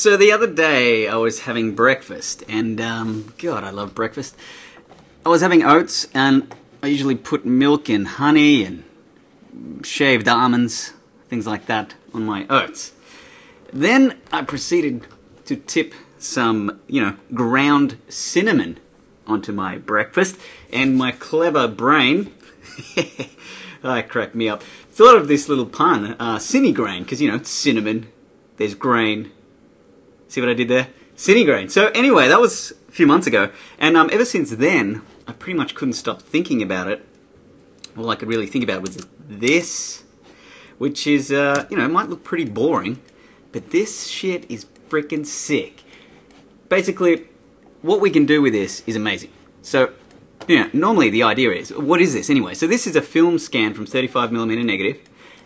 So the other day I was having breakfast, and God, I love breakfast. I was having oats, and I usually put milk and honey and shaved almonds, things like that, on my oats. Then I proceeded to tip some, ground cinnamon onto my breakfast, and my clever brain, cracked me up, thought of this little pun, cinnigrain, because, it's cinnamon, there's grain. See what I did there? Cinnigrain. So anyway, that was a few months ago, and ever since then, I pretty much couldn't stop thinking about it. All I could really think about was this, which is, it might look pretty boring, but this shit is freaking sick. Basically, what we can do with this is amazing. So, normally the idea is, what is this anyway? So this is a film scan from 35mm negative,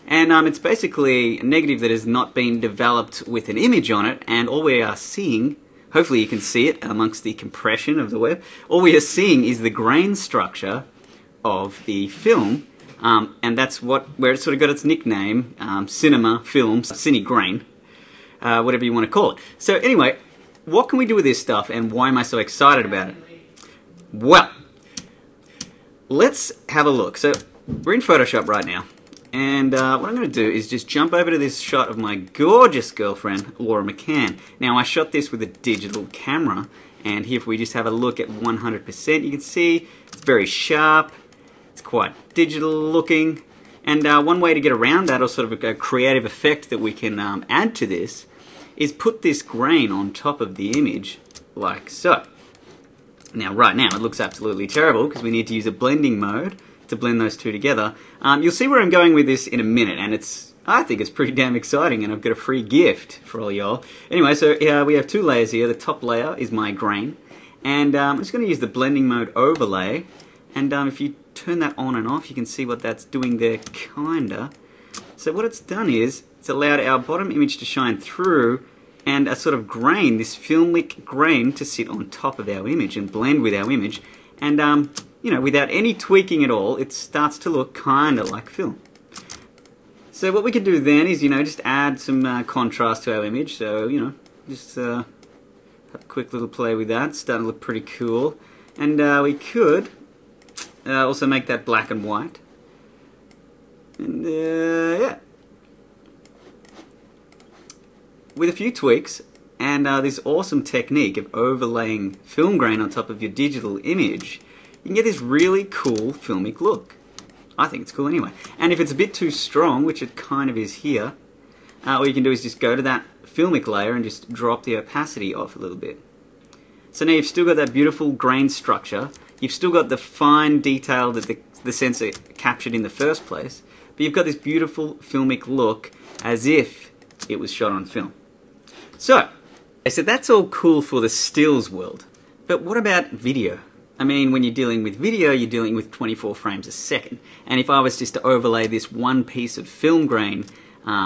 and it's basically a negative that has not been developed with an image on it, and all we are seeing, hopefully you can see it amongst the compression of the web, all we are seeing is the grain structure of the film, and that's where it sort of got its nickname, cinema, film, cinnigrain, whatever you want to call it. So anyway, what can we do with this stuff, and why am I so excited about it? Well, let's have a look. So we're in Photoshop right now, and what I'm going to do is just jump over to this shot of my gorgeous girlfriend, Laura McCann. Now, I shot this with a digital camera, and here if we just have a look at 100%, you can see it's very sharp, it's quite digital looking, and one way to get around that, or sort of a creative effect that we can add to this, is put this grain on top of the image, like so. Now, right now, it looks absolutely terrible, because we need to use a blending mode to blend those two together. You'll see where I'm going with this in a minute, and I think it's pretty damn exciting, and I've got a free gift for all y'all. Anyway, so we have two layers here. The top layer is my grain, and I'm just going to use the blending mode overlay, and if you turn that on and off, you can see what that's doing there, kinda. So what it's done is, it's allowed our bottom image to shine through, and a sort of grain, this filmic grain, to sit on top of our image and blend with our image, and without any tweaking at all, it starts to look kinda like film. So what we can do then is, just add some contrast to our image. So, just have a quick little play with that. It's starting to look pretty cool. And we could also make that black and white. And yeah. With a few tweaks, and this awesome technique of overlaying film grain on top of your digital image, you can get this really cool filmic look. I think it's cool anyway. And if it's a bit too strong, which it kind of is here, all you can do is just go to that filmic layer and just drop the opacity off a little bit. So now you've still got that beautiful grain structure, you've still got the fine detail that the sensor captured in the first place, but you've got this beautiful filmic look as if it was shot on film. So that's all cool for the stills world, but what about video? I mean, when you're dealing with video, you're dealing with 24 frames a second, and if I was just to overlay this one piece of film grain,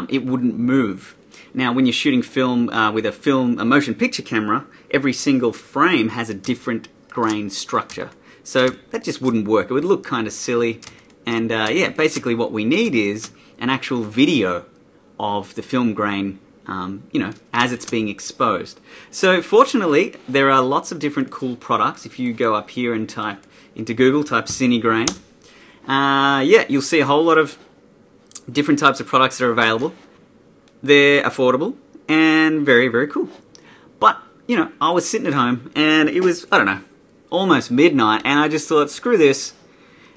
it wouldn't move. Now, when you're shooting film with a motion picture camera, every single frame has a different grain structure, so that just wouldn't work. It would look kind of silly, and yeah, basically what we need is an actual video of the film grain, as it's being exposed. So fortunately, there are lots of different cool products. If you go up here and type into Google, type cinnigrain, yeah, you'll see a whole lot of different types of products that are available. They're affordable and very, very cool. But, I was sitting at home and it was, I don't know, almost midnight, and I just thought, screw this,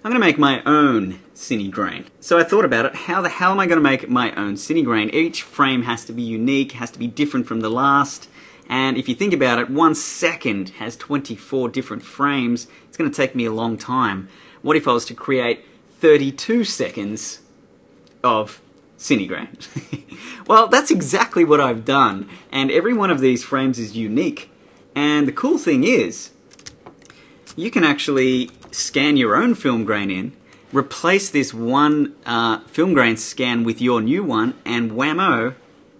I'm going to make my own cinnigrain. So I thought about it, how the hell am I going to make my own cinnigrain? Each frame has to be unique, has to be different from the last, and if you think about it, 1 second has 24 different frames. It's going to take me a long time. What if I was to create 32 seconds of cinnigrain? Well, that's exactly what I've done, and every one of these frames is unique. And the cool thing is, you can actually scan your own film grain in, replace this one film grain scan with your new one, and whammo,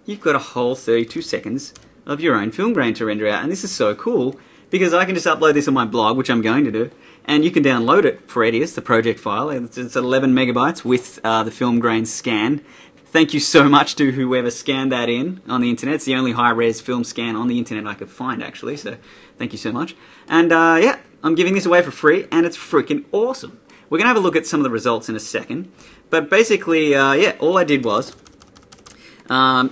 you've got a whole 32 seconds of your own film grain to render out. And this is so cool, because I can just upload this on my blog, which I'm going to do, and you can download it for EDIUS, the project file. It's 11 megabytes with the film grain scan. thank you so much to whoever scanned that in on the internet. It's the only high-res film scan on the internet I could find, actually, so thank you so much. And yeah, I'm giving this away for free, and it's freaking awesome. We're going to have a look at some of the results in a second, but basically, yeah, all I did was,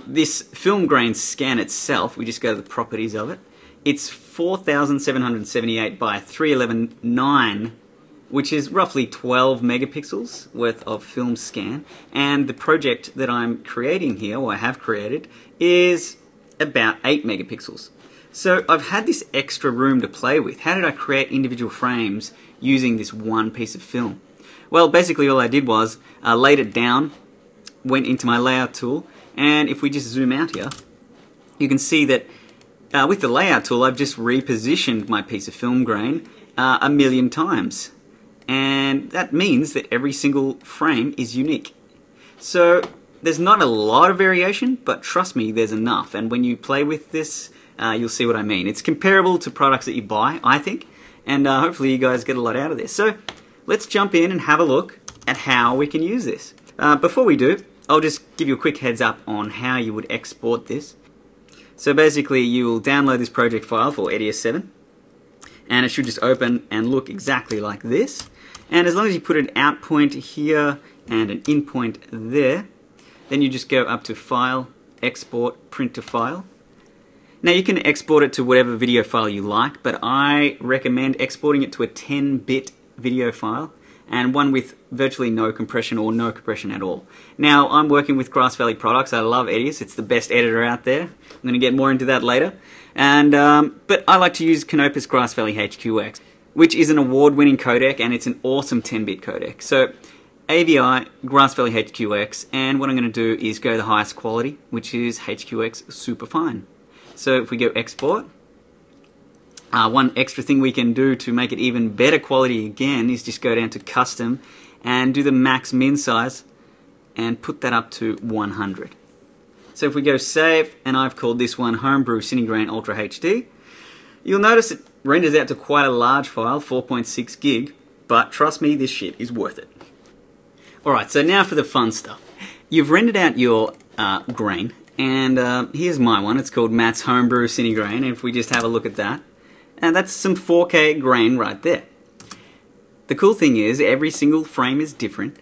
this film grain scan itself, we just go to the properties of it. It's 4,778 by 311.9, which is roughly 12 megapixels worth of film scan. And the project that I'm creating here, or I have created, is about 8 megapixels. So I've had this extra room to play with. How did I create individual frames using this one piece of film? Well, basically all I did was laid it down, went into my layout tool, and if we just zoom out here, you can see that with the layout tool, I've just repositioned my piece of film grain 1,000,000 times. And that means that every single frame is unique. So there's not a lot of variation, but trust me, there's enough. And when you play with this, you'll see what I mean. It's comparable to products that you buy, I think, and hopefully you guys get a lot out of this. So let's jump in and have a look at how we can use this. Before we do, I'll just give you a quick heads up on how you would export this. So basically, you will download this project file for EDIUS 7, and it should just open and look exactly like this. And as long as you put an out point here and an in point there, then you just go up to File, Export, Print to File. Now you can export it to whatever video file you like, but I recommend exporting it to a 10-bit video file, and one with virtually no compression or no compression at all. Now I'm working with Grass Valley products. I love EDIUS. It's the best editor out there. I'm going to get more into that later. And but I like to use Canopus Grass Valley HQX, which is an award-winning codec, and it's an awesome 10-bit codec. So AVI, Grass Valley HQX, and what I'm going to do is go to the highest quality, which is HQX Superfine. So if we go export, one extra thing we can do to make it even better quality again is just go down to custom and do the max min size and put that up to 100. So if we go save, and I've called this one Homebrew Cinegrain Ultra HD, you'll notice it renders out to quite a large file, 4.6 gig, but trust me, this shit is worth it. Alright, so now for the fun stuff. You've rendered out your grain, and here's my one. It's called Matt's Homebrew Cinegrain, and if we just have a look at that, and that's some 4K grain right there. The cool thing is, every single frame is different,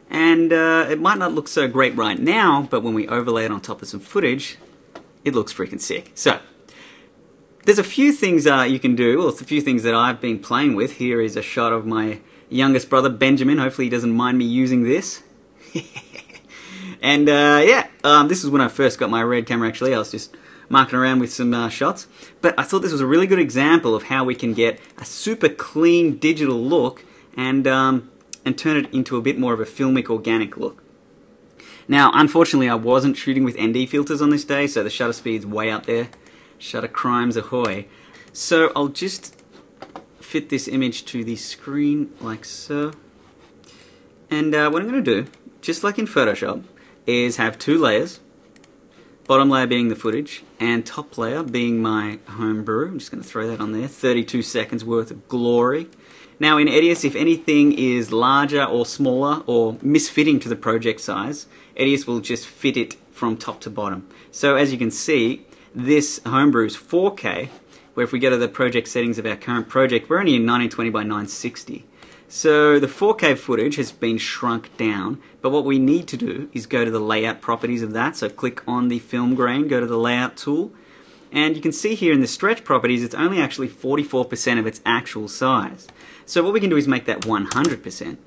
and it might not look so great right now, but when we overlay it on top of some footage, it looks freaking sick. So, there's a few things you can do, or a few things that I've been playing with. Here is a shot of my youngest brother, Benjamin. Hopefully he doesn't mind me using this. And yeah, this is when I first got my Red camera, actually. I was just marking around with some shots. But I thought this was a really good example of how we can get a super clean digital look and turn it into a bit more of a filmic, organic look. Now, unfortunately, I wasn't shooting with ND filters on this day, so the shutter speed's way up there. Shutter crimes ahoy. So I'll just fit this image to the screen like so. And what I'm going to do, just like in Photoshop, is have two layers. Bottom layer being the footage, and top layer being my homebrew. I'm just going to throw that on there. 32 seconds worth of glory. Now in EDIUS, if anything is larger or smaller or misfitting to the project size, EDIUS will just fit it from top to bottom. So as you can see, this homebrew is 4K, where if we go to the project settings of our current project, we're only in 1920 by 960. So the 4K footage has been shrunk down, but what we need to do is go to the layout properties of that. So click on the film grain, go to the layout tool, and you can see here in the stretch properties it's only actually 44% of its actual size. So what we can do is make that 100%.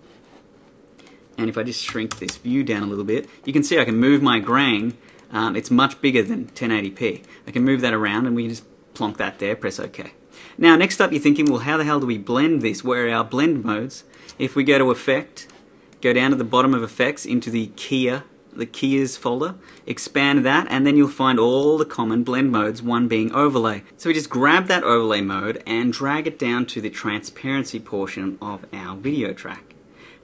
And if I just shrink this view down a little bit, you can see I can move my grain. It's much bigger than 1080p. I can move that around and we can just plonk that there, press OK. Now next up you're thinking, well, how the hell do we blend this? Where are our blend modes? If we go to Effect, go down to the bottom of Effects into the Keyers folder, expand that, and then you'll find all the common blend modes, one being Overlay. So we just grab that Overlay mode and drag it down to the transparency portion of our video track.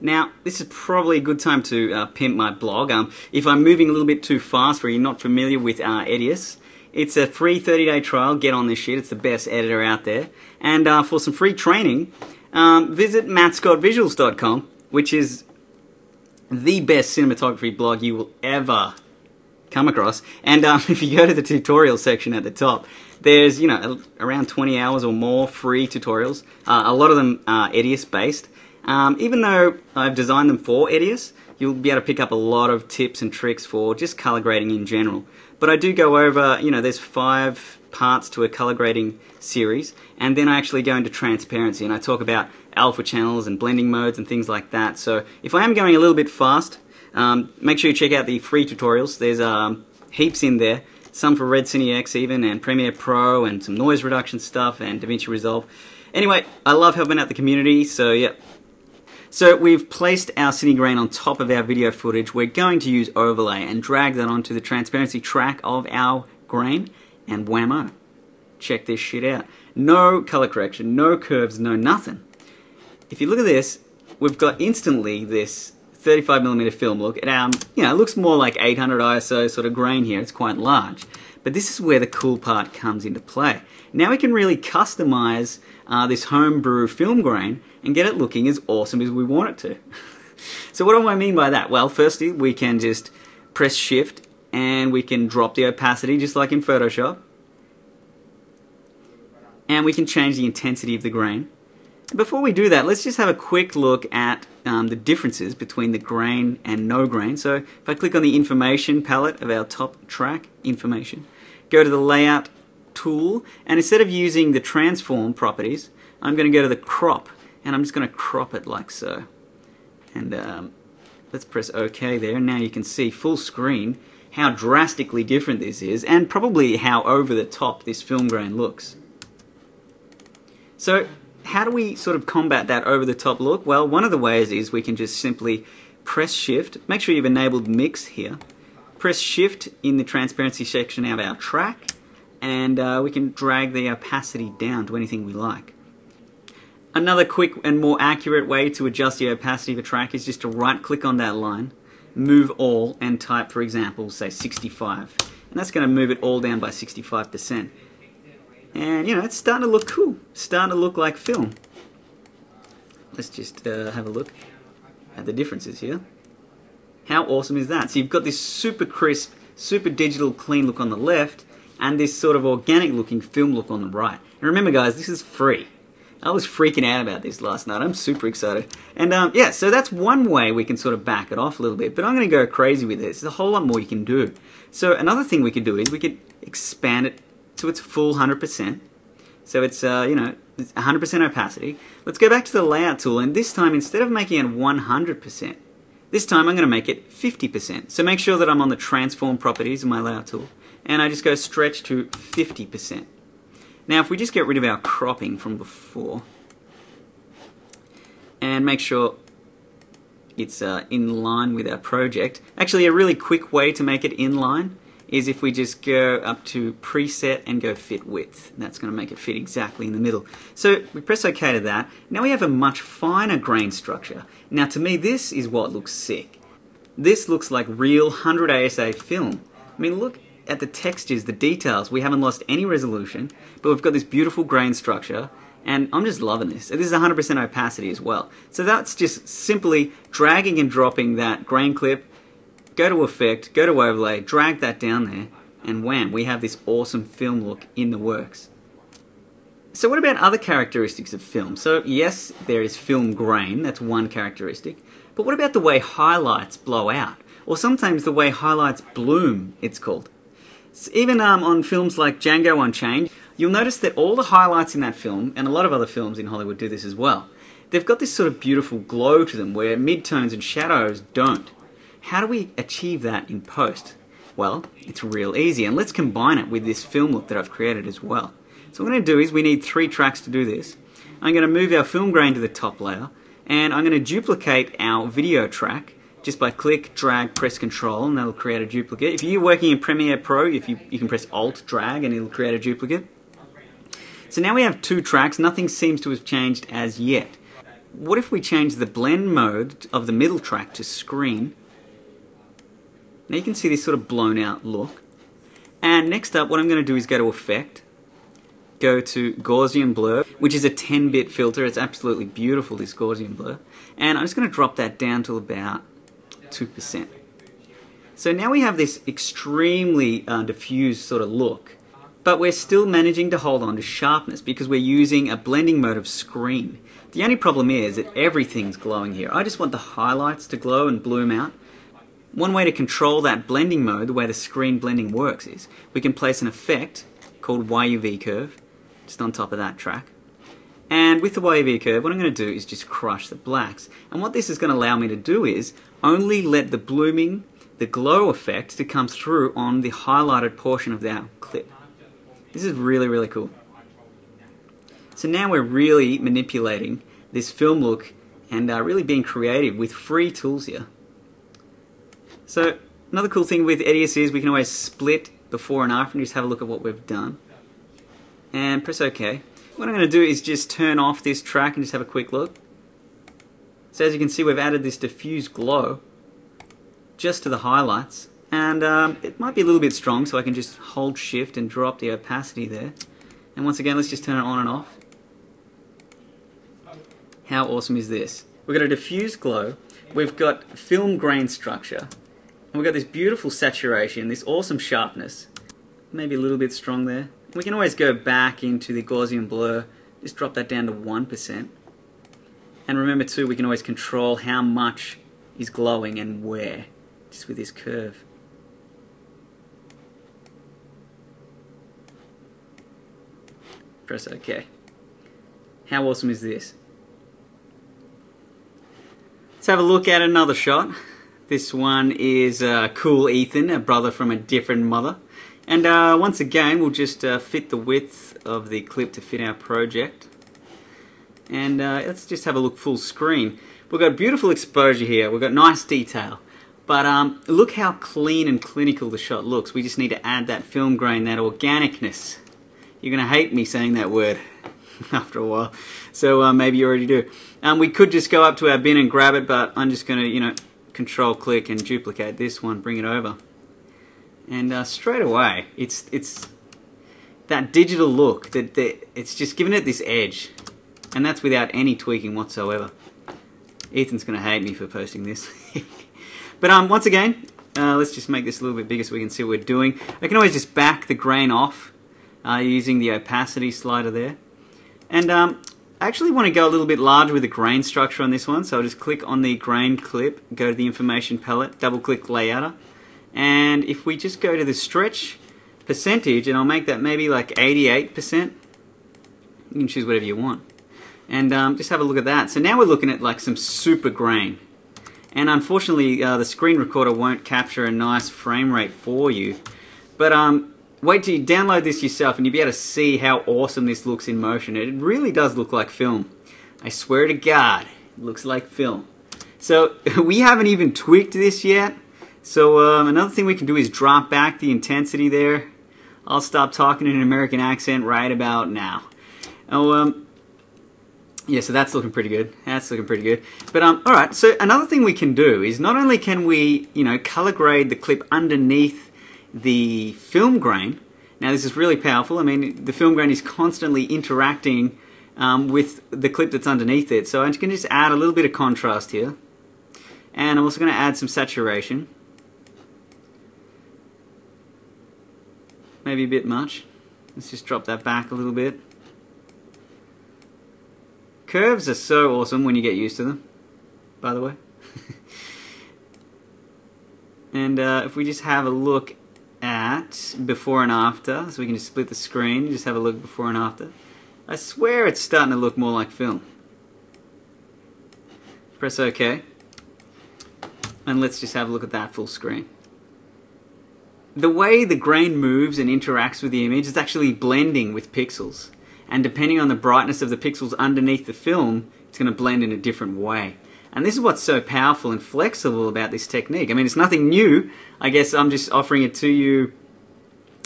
Now, this is probably a good time to pimp my blog. If I'm moving a little bit too fast or you're not familiar with EDIUS, it's a free 30-day trial. Get on this shit. It's the best editor out there. And for some free training, visit mattscottvisuals.com, which is the best cinematography blog you will ever come across. And if you go to the tutorial section at the top, there's, you know, around 20 hours or more free tutorials. A lot of them are EDIUS based. Even though I've designed them for EDIUS, you'll be able to pick up a lot of tips and tricks for just color grading in general. But I do go over, you know, there's 5 parts to a color grading series, and then I actually go into transparency and I talk about alpha channels and blending modes and things like that. So if I am going a little bit fast, make sure you check out the free tutorials. There's heaps in there, some for Red Cine X even, and Premiere Pro, and some noise reduction stuff, and DaVinci Resolve. Anyway, I love helping out the community, so yeah. So we've placed our cine grain on top of our video footage. We're going to use overlay and drag that onto the transparency track of our grain, and whammo. Check this shit out. No color correction, no curves, no nothing. If you look at this, we've got instantly this 35mm film look. It, you know, it looks more like 800 ISO sort of grain here. It's quite large. But this is where the cool part comes into play. Now we can really customize this homebrew film grain and get it looking as awesome as we want it to. So what do I mean by that? Well, firstly, we can just press Shift and we can drop the opacity just like in Photoshop. And we can change the intensity of the grain. Before we do that, let's just have a quick look at the differences between the grain and no grain. So if I click on the information palette of our top track, information, go to the layout tool, and instead of using the transform properties, I'm going to go to the crop, and I'm just going to crop it like so. And let's press OK there, and now you can see full screen how drastically different this is, and probably how over the top this film grain looks. So how do we sort of combat that over the top look? Well, one of the ways is we can just simply press Shift, make sure you've enabled mix here, press Shift in the transparency section of our track, and we can drag the opacity down to anything we like. Another quick and more accurate way to adjust the opacity of a track is just to right click on that line, move all, and type, for example, say 65. And that's going to move it all down by 65%. And, you know, it's starting to look cool. It's starting to look like film. Let's just have a look at the differences here. How awesome is that? So you've got this super crisp, super digital, clean look on the left, and this sort of organic looking film look on the right. And remember guys, this is free. I was freaking out about this last night. I'm super excited. And yeah, so that's one way we can sort of back it off a little bit. But I'm going to go crazy with this. There's a whole lot more you can do. So another thing we could do is we could expand it to its full 100%. So it's, you know, 100% opacity. Let's go back to the layout tool, and this time instead of making it 100%, this time I'm going to make it 50%. So make sure that I'm on the transform properties of my layout tool, and I just go stretch to 50%. Now if we just get rid of our cropping from before, and make sure it's in line with our project. Actually, a really quick way to make it in line is if we just go up to preset and go fit width. That's going to make it fit exactly in the middle. So we press OK to that. Now we have a much finer grain structure. Now to me this is what looks sick. This looks like real 100 ASA film. I mean, look at the textures, the details. We haven't lost any resolution, but we've got this beautiful grain structure, and I'm just loving this. This is 100% opacity as well. So that's just simply dragging and dropping that grain clip, go to effect, go to overlay, drag that down there, and wham, we have this awesome film look in the works. So what about other characteristics of film? So yes, there is film grain, that's one characteristic, but what about the way highlights blow out? Or sometimes the way highlights bloom, it's called. So even on films like Django Unchained, you'll notice that all the highlights in that film, and a lot of other films in Hollywood do this as well, they've got this sort of beautiful glow to them where midtones and shadows don't. How do we achieve that in post? Well, it's real easy, and let's combine it with this film look that I've created as well. So what I'm going to do is we need 3 tracks to do this. I'm going to move our film grain to the top layer, and I'm going to duplicate our video track just by click, drag, press Control, and that'll create a duplicate. If you're working in Premiere Pro, you can press Alt, drag, and it'll create a duplicate. So now we have 2 tracks. Nothing seems to have changed as yet. What if we change the blend mode of the middle track to screen? Now you can see this sort of blown out look. And next up, what I'm going to do is go to Effect, go to Gaussian Blur, which is a 10-bit filter. It's absolutely beautiful, this Gaussian Blur. And I'm just going to drop that down to about 2%. So now we have this extremely diffused sort of look, but we're still managing to hold on to sharpness because we're using a blending mode of screen. The only problem is that everything's glowing here. I just want the highlights to glow and bloom out. One way to control that blending mode, the way the screen blending works, is we can place an effect called YUV curve just on top of that track. And with the YUV curve, what I'm going to do is just crush the blacks. And what this is going to allow me to do is only let the blooming, the glow effect to come through on the highlighted portion of our clip. This is really, really cool. So now we're really manipulating this film look and really being creative with free tools here. So another cool thing with EDIUS is we can always split before and after and just have a look at what we've done. And press OK. What I'm going to do is just turn off this track and just have a quick look. So as you can see, we've added this diffuse glow just to the highlights. And it might be a little bit strong, so I can just hold shift and drop the opacity there. And once again, let's just turn it on and off. How awesome is this? We've got a diffuse glow, we've got film grain structure, and we've got this beautiful saturation, this awesome sharpness. Maybe a little bit strong there. We can always go back into the Gaussian blur, just drop that down to 1%. And remember too, we can always control how much is glowing and where, just with this curve. Press OK. How awesome is this? Let's have a look at another shot. This one is cool Ethan, a brother from a different mother. And once again, we'll just fit the width of the clip to fit our project. And let's just have a look full screen. We've got beautiful exposure here, we've got nice detail. But look how clean and clinical the shot looks. We just need to add that film grain, that organicness. You're going to hate me saying that word after a while, so maybe you already do. We could just go up to our bin and grab it, but I'm just going to, control click and duplicate this one, bring it over. And straight away, it's that digital look, it's just giving it this edge. And that's without any tweaking whatsoever. Ethan's going to hate me for posting this. But once again, let's just make this a little bit bigger so we can see what we're doing. I can always just back the grain off using the opacity slider there. And I actually want to go a little bit larger with the grain structure on this one, so I'll just click on the grain clip, go to the information palette, double click layouter, and if we just go to the stretch percentage, and I'll make that maybe like 88%, you can choose whatever you want, and just have a look at that. So now we're looking at like some super grain, and unfortunately the screen recorder won't capture a nice frame rate for you, but wait till you download this yourself and you'll be able to see how awesome this looks in motion. It really does look like film. I swear to God, it looks like film. So we haven't even tweaked this yet. So another thing we can do is drop back the intensity there. I'll stop talking in an American accent right about now. Yeah, so that's looking pretty good. That's looking pretty good. But alright, so another thing we can do is not only can we, color grade the clip underneath the film grain. Now this is really powerful. I mean, the film grain is constantly interacting with the clip that's underneath it. So I'm just going to add a little bit of contrast here. And I'm also going to add some saturation. Maybe a bit much. Let's just drop that back a little bit. Curves are so awesome when you get used to them, by the way. And if we just have a look at before and after, so we can just split the screen, just have a look before and after. I swear it's starting to look more like film. Press OK, and let's just have a look at that full screen. The way the grain moves and interacts with the image is actually blending with pixels, and depending on the brightness of the pixels underneath the film, it's going to blend in a different way. And this is what's so powerful and flexible about this technique. I mean, it's nothing new. I guess I'm just offering it to you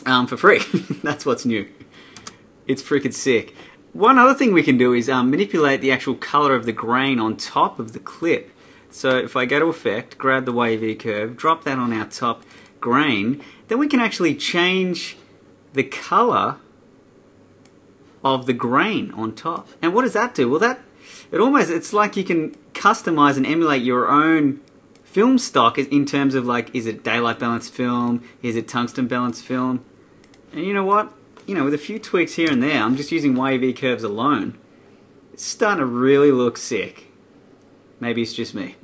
for free. That's what's new. It's freaking sick. One other thing we can do is manipulate the actual color of the grain on top of the clip. So if I go to Effect, grab the wavy curve, drop that on our top grain, then we can actually change the color of the grain on top. And what does that do? Well, it's like you can customize and emulate your own film stock is in terms of like, is it daylight balanced film? Is it tungsten balanced film? And you know what? You know, with a few tweaks here and there, I'm just using YUV curves alone. It's starting to really look sick. Maybe it's just me.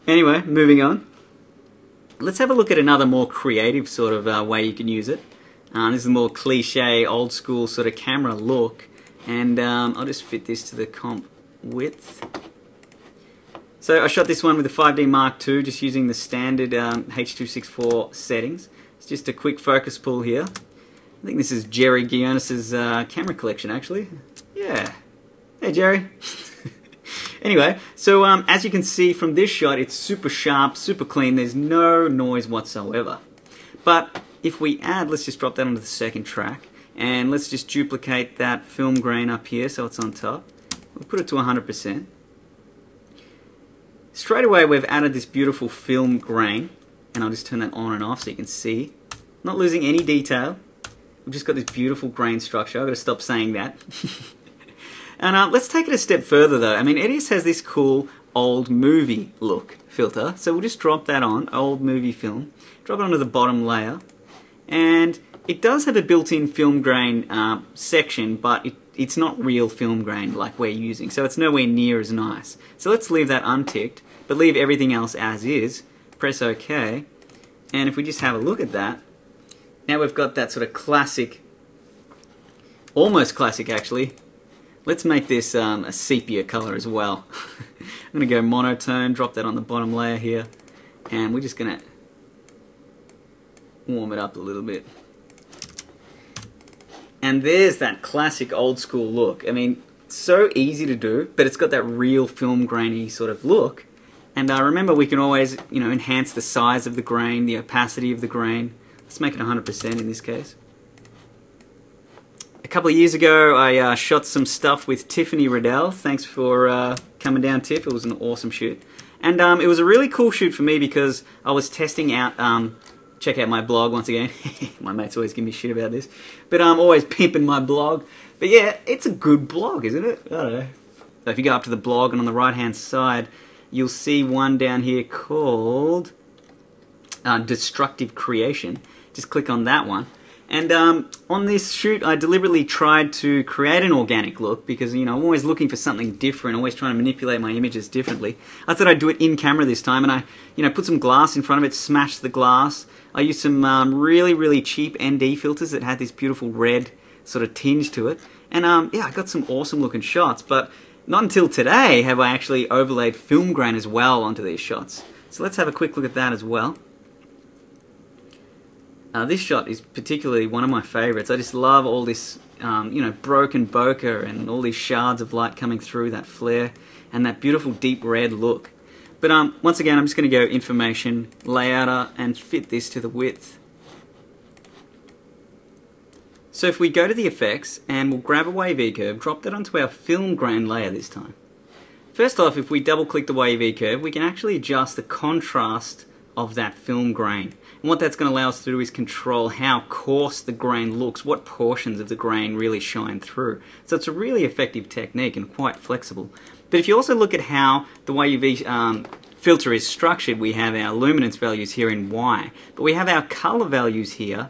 Anyway, moving on. Let's have a look at another more creative sort of way you can use it. This is a more cliche, old school sort of camera look. And I'll just fit this to the comp width. So I shot this one with the 5D Mark II, just using the standard H.264 settings. It's just a quick focus pull here. I think this is Jerry Guionis's camera collection, actually. Yeah. Hey, Jerry. Anyway, so as you can see from this shot, it's super sharp, super clean. There's no noise whatsoever. But if we add, let's just drop that onto the second track, and let's just duplicate that film grain up here so it's on top. We'll put it to 100%. Straight away we've added this beautiful film grain, and I'll just turn that on and off so you can see. Not losing any detail. We've just got this beautiful grain structure. I've got to stop saying that. And let's take it a step further though. I mean, EDIUS has this cool old movie look filter, so we'll just drop that on, old movie film, drop it onto the bottom layer, and it does have a built-in film grain section, but it's not real film grain like we're using, so it's nowhere near as nice. So let's leave that unticked, but leave everything else as is, press OK, and if we just have a look at that, now we've got that sort of classic, almost classic actually. Let's make this a sepia color as well. I'm going to go monotone, drop that on the bottom layer here, and we're just going to warm it up a little bit. And there's that classic old school look. I mean, so easy to do, but it's got that real film grainy sort of look. And remember, we can always, you know, enhance the size of the grain, the opacity of the grain. Let's make it 100% in this case. A couple of years ago, I shot some stuff with Tiffany Riddell. Thanks for coming down, Tiff. It was an awesome shoot. And it was a really cool shoot for me because I was testing out, check out my blog once again. My mates always give me shit about this. But I'm always pimping my blog. But yeah, it's a good blog, isn't it? I don't know. So if you go up to the blog and on the right-hand side, you'll see one down here called Destructive Creation. Just click on that one. And on this shoot, I deliberately tried to create an organic look because, you know, I'm always looking for something different, always trying to manipulate my images differently. I thought I'd do it in camera this time, and I, you know, put some glass in front of it, smashed the glass. I used some really, really cheap ND filters that had this beautiful red sort of tinge to it. And yeah, I got some awesome looking shots, but not until today have I actually overlaid film grain as well onto these shots. So let's have a quick look at that as well. This shot is particularly one of my favorites. I just love all this, you know, broken bokeh and all these shards of light coming through, that flare, and that beautiful deep red look. But once again, I'm just going to go Information, Layouter, and fit this to the width. So if we go to the effects, and we'll grab a YUV curve, drop that onto our film grain layer this time. First off, if we double click the YUV curve, we can actually adjust the contrast of that film grain. And what that's going to allow us to do is control how coarse the grain looks, what portions of the grain really shine through. So it's a really effective technique and quite flexible. But if you also look at how the YUV filter is structured, we have our luminance values here in Y, but we have our color values here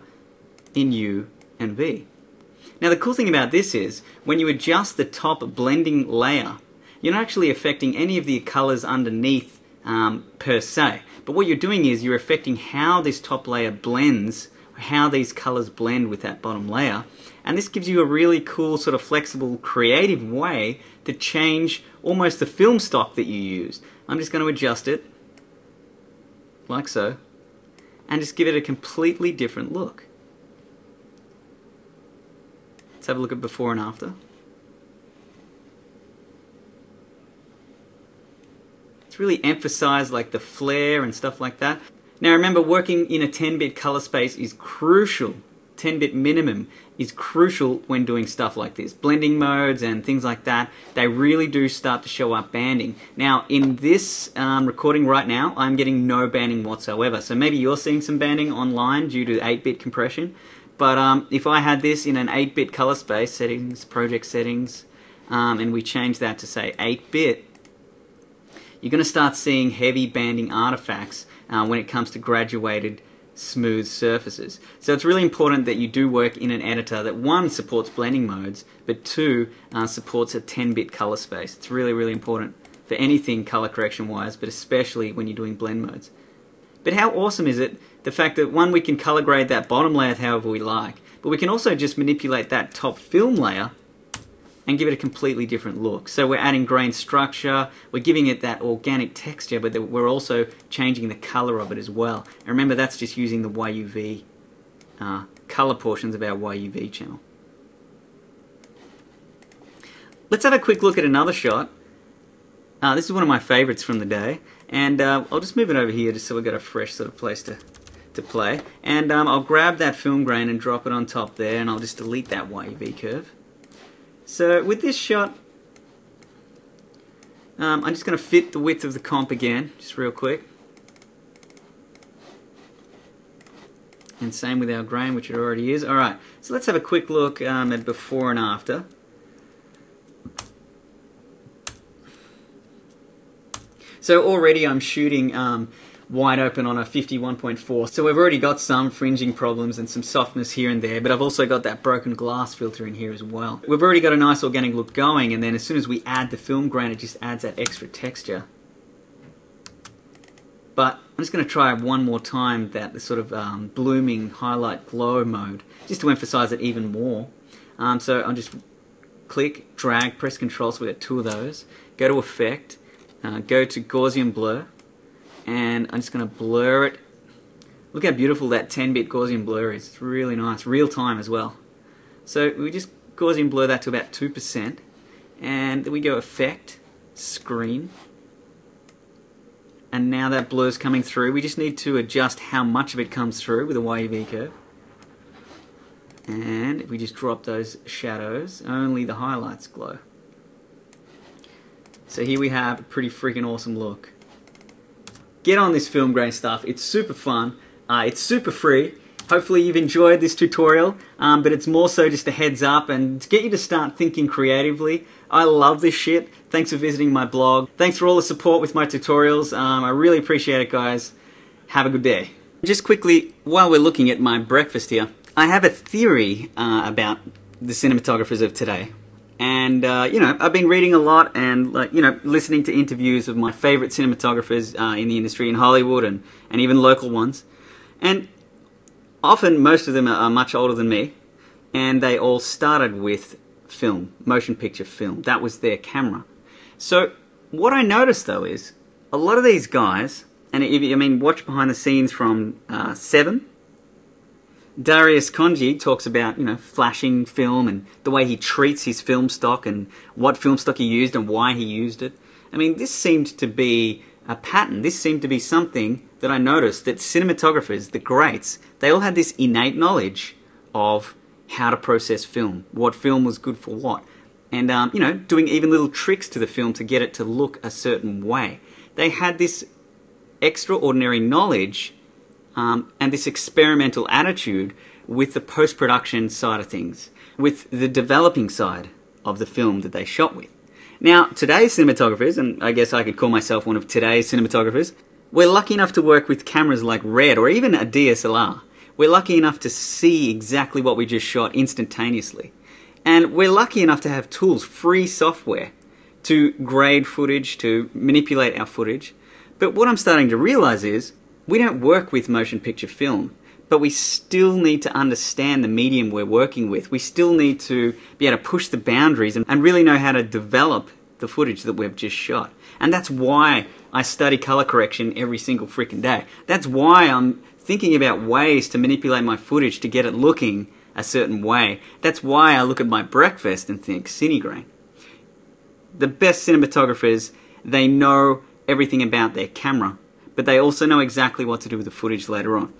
in U and V. Now the cool thing about this is, when you adjust the top blending layer, you're not actually affecting any of the colors underneath per se. But what you're doing is you're affecting how this top layer blends, how these colors blend with that bottom layer. And this gives you a really cool, sort of flexible, creative way to change almost the film stock that you used. I'm just going to adjust it, like so, and just give it a completely different look. Let's have a look at before and after. Really emphasize like the flare and stuff like that. Now remember, working in a 10-bit color space is crucial. 10-bit minimum is crucial when doing stuff like this. Blending modes and things like that, they really do start to show up banding. Now in this recording right now, I'm getting no banding whatsoever. So maybe you're seeing some banding online due to 8-bit compression. But if I had this in an 8-bit color space, settings, project settings, and we change that to say 8-bit, you're going to start seeing heavy banding artifacts when it comes to graduated smooth surfaces. So it's really important that you do work in an editor that, one, supports blending modes, but two, supports a 10-bit color space. It's really, really important for anything color correction wise, but especially when you're doing blend modes. But how awesome is it, the fact that, one, we can color grade that bottom layer however we like, but we can also just manipulate that top film layer and give it a completely different look. So we're adding grain structure, we're giving it that organic texture, but we're also changing the color of it as well. And remember, that's just using the YUV color portions of our YUV channel. Let's have a quick look at another shot. This is one of my favorites from the day, and I'll just move it over here just so we've got a fresh sort of place to play. And I'll grab that film grain and drop it on top there, and I'll just delete that YUV curve. So with this shot, I'm just going to fit the width of the comp again, just real quick. And same with our grain, which it already is. Alright, so let's have a quick look at before and after. So already I'm shooting wide open on a 51.4, so we've already got some fringing problems and some softness here and there, but I've also got that broken glass filter in here as well. We've already got a nice organic look going, and then as soon as we add the film grain, it just adds that extra texture. But I'm just going to try one more time that sort of blooming highlight glow mode, just to emphasize it even more. So I'll just click, drag, press Control, so we've got two of those. Go to Effect, go to Gaussian Blur, and I'm just going to blur it. Look how beautiful that 10-bit Gaussian blur is. It's really nice. Real time as well. So we just Gaussian blur that to about 2%. And then we go Effect, Screen. And now that blur's coming through. We just need to adjust how much of it comes through with a YUV curve. And if we just drop those shadows, only the highlights glow. So here we have a pretty freaking awesome look. Get on this film grain stuff. It's super fun. It's super free. Hopefully you've enjoyed this tutorial, but it's more so just a heads up and to get you to start thinking creatively. I love this shit. Thanks for visiting my blog. Thanks for all the support with my tutorials. I really appreciate it, guys. Have a good day. Just quickly, while we're looking at my breakfast here, I have a theory about the cinematographers of today. And, you know, I've been reading a lot and, you know, listening to interviews of my favorite cinematographers in the industry in Hollywood and even local ones. And often, most of them are much older than me, and they all started with film, motion picture film. That was their camera. So, what I noticed, though, is a lot of these guys, and I mean, watch behind the scenes from Seven. Darius Konji talks about, you know, flashing film and the way he treats his film stock and what film stock he used and why he used it. I mean, this seemed to be a pattern. This seemed to be something that I noticed that cinematographers, the greats, they all had this innate knowledge of how to process film, what film was good for what, and, you know, doing even little tricks to the film to get it to look a certain way. They had this extraordinary knowledge and this experimental attitude with the post-production side of things, with the developing side of the film that they shot with. Now, today's cinematographers, and I guess I could call myself one of today's cinematographers, we're lucky enough to work with cameras like Red or even a DSLR. We're lucky enough to see exactly what we just shot instantaneously. And we're lucky enough to have tools, free software, to grade footage, to manipulate our footage. But what I'm starting to realize is, we don't work with motion picture film, but we still need to understand the medium we're working with. We still need to be able to push the boundaries and really know how to develop the footage that we've just shot. And that's why I study color correction every single freaking day. That's why I'm thinking about ways to manipulate my footage to get it looking a certain way. That's why I look at my breakfast and think cinegrain. The best cinematographers, they know everything about their camera, but they also know exactly what to do with the footage later on.